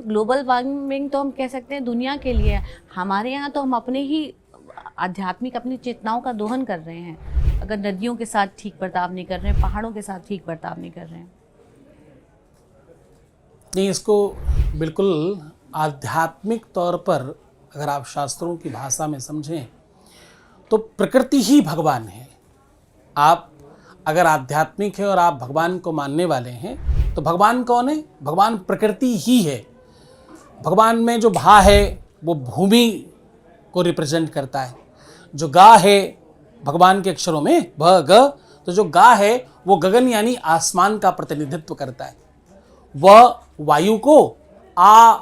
तो global warming तो हम कह सकते हैं दुनिया के लिए है, हमारे यहाँ तो हम अपने ही आध्यात्मिक अपनी चेतनाओं का दोहन कर रहे हैं, अगर नदियों के साथ ठीक बर्ताव नहीं कर रहे हैं, पहाड़ों के साथ ठीक बर्ताव नहीं कर रहे हैं। नहीं, इसको बिल्कुल आध्यात्मिक तौर पर अगर आप शास्त्रों की भाषा में समझें तो प्रकृति ही भगवान है। आप अगर आध्यात्मिक है और आप भगवान को मानने वाले हैं तो भगवान कौन है? भगवान प्रकृति ही है। भगवान में जो भा है वो भूमि को रिप्रेजेंट करता है, जो गा है भगवान के अक्षरों में भ ग, तो जो गा है वो गगन यानी आसमान का प्रतिनिधित्व करता है। वह वायु को, आ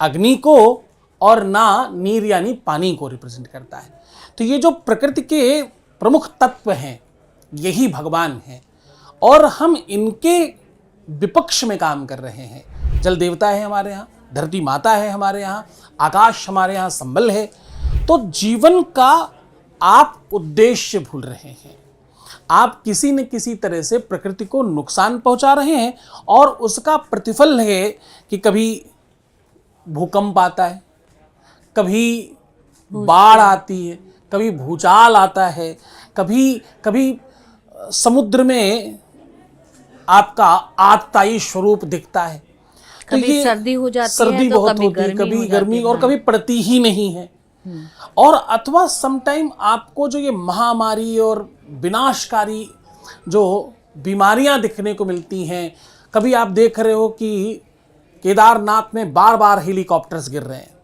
अग्नि को और ना नीर यानी पानी को रिप्रेजेंट करता है। तो ये जो प्रकृति के प्रमुख तत्व हैं यही भगवान हैं और हम इनके विपक्ष में काम कर रहे हैं। जल देवता है हमारे यहाँ, धरती माता है हमारे यहाँ, आकाश हमारे यहाँ संबल है। तो जीवन का आप उद्देश्य भूल रहे हैं। आप किसी न किसी तरह से प्रकृति को नुकसान पहुंचा रहे हैं और उसका प्रतिफल है कि कभी भूकंप आता है, कभी बाढ़ आती है, कभी भूचाल आता है, कभी समुद्र में आपका आतताई स्वरूप दिखता है। कभी सर्दी हो जाती है, सर्दी तो बहुत होती है, कभी गर्मी और कभी पड़ती ही नहीं है। और अथवा समटाइम आपको जो ये महामारी और विनाशकारी जो बीमारियां दिखने को मिलती हैं, कभी आप देख रहे हो कि केदारनाथ में बार बार हेलीकॉप्टर्स गिर रहे हैं।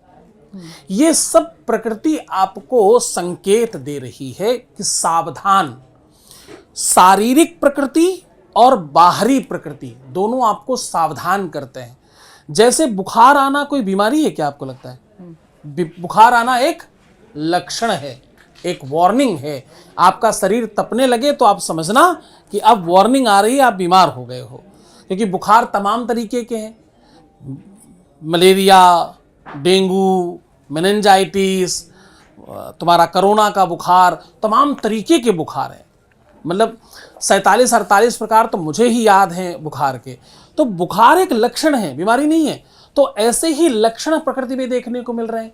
ये सब प्रकृति आपको संकेत दे रही है कि सावधान। शारीरिक प्रकृति और बाहरी प्रकृति दोनों आपको सावधान करते हैं। जैसे बुखार आना कोई बीमारी है क्या आपको लगता है? बुखार आना एक लक्षण है, एक वार्निंग है। आपका शरीर तपने लगे तो आप समझना कि अब वार्निंग आ रही है, आप बीमार हो गए हो। क्योंकि बुखार तमाम तरीके के हैं, मलेरिया, डेंगू, मेनिंजाइटिस, तुम्हारा कोरोना का बुखार, तमाम तरीके के बुखार हैं। मतलब 47-48 प्रकार तो मुझे ही याद हैं बुखार के। तो बुखार एक लक्षण है, बीमारी नहीं है। तो ऐसे ही लक्षण प्रकृति में देखने को मिल रहे हैं।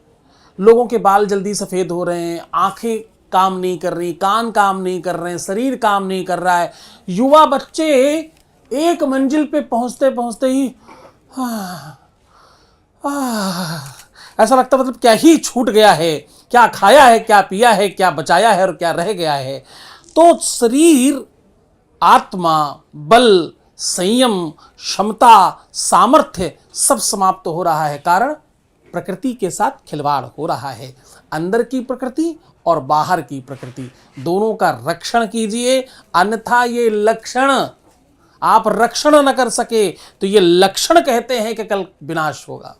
लोगों के बाल जल्दी सफ़ेद हो रहे हैं, आंखें काम नहीं कर रही, कान काम नहीं कर रहे हैं, शरीर काम नहीं कर रहा है। युवा बच्चे एक मंजिल पे पहुंचते पहुंचते ही ऐसा लगता मतलब क्या ही छूट गया है, क्या खाया है, क्या पिया है, क्या बचाया है और क्या रह गया है। तो शरीर, आत्मा, बल, संयम, क्षमता, सामर्थ्य सब समाप्त हो रहा है। कारण प्रकृति के साथ खिलवाड़ हो रहा है। अंदर की प्रकृति और बाहर की प्रकृति दोनों का रक्षण कीजिए, अन्यथा ये लक्षण आप रक्षण न कर सके तो ये लक्षण कहते हैं कि कल विनाश होगा।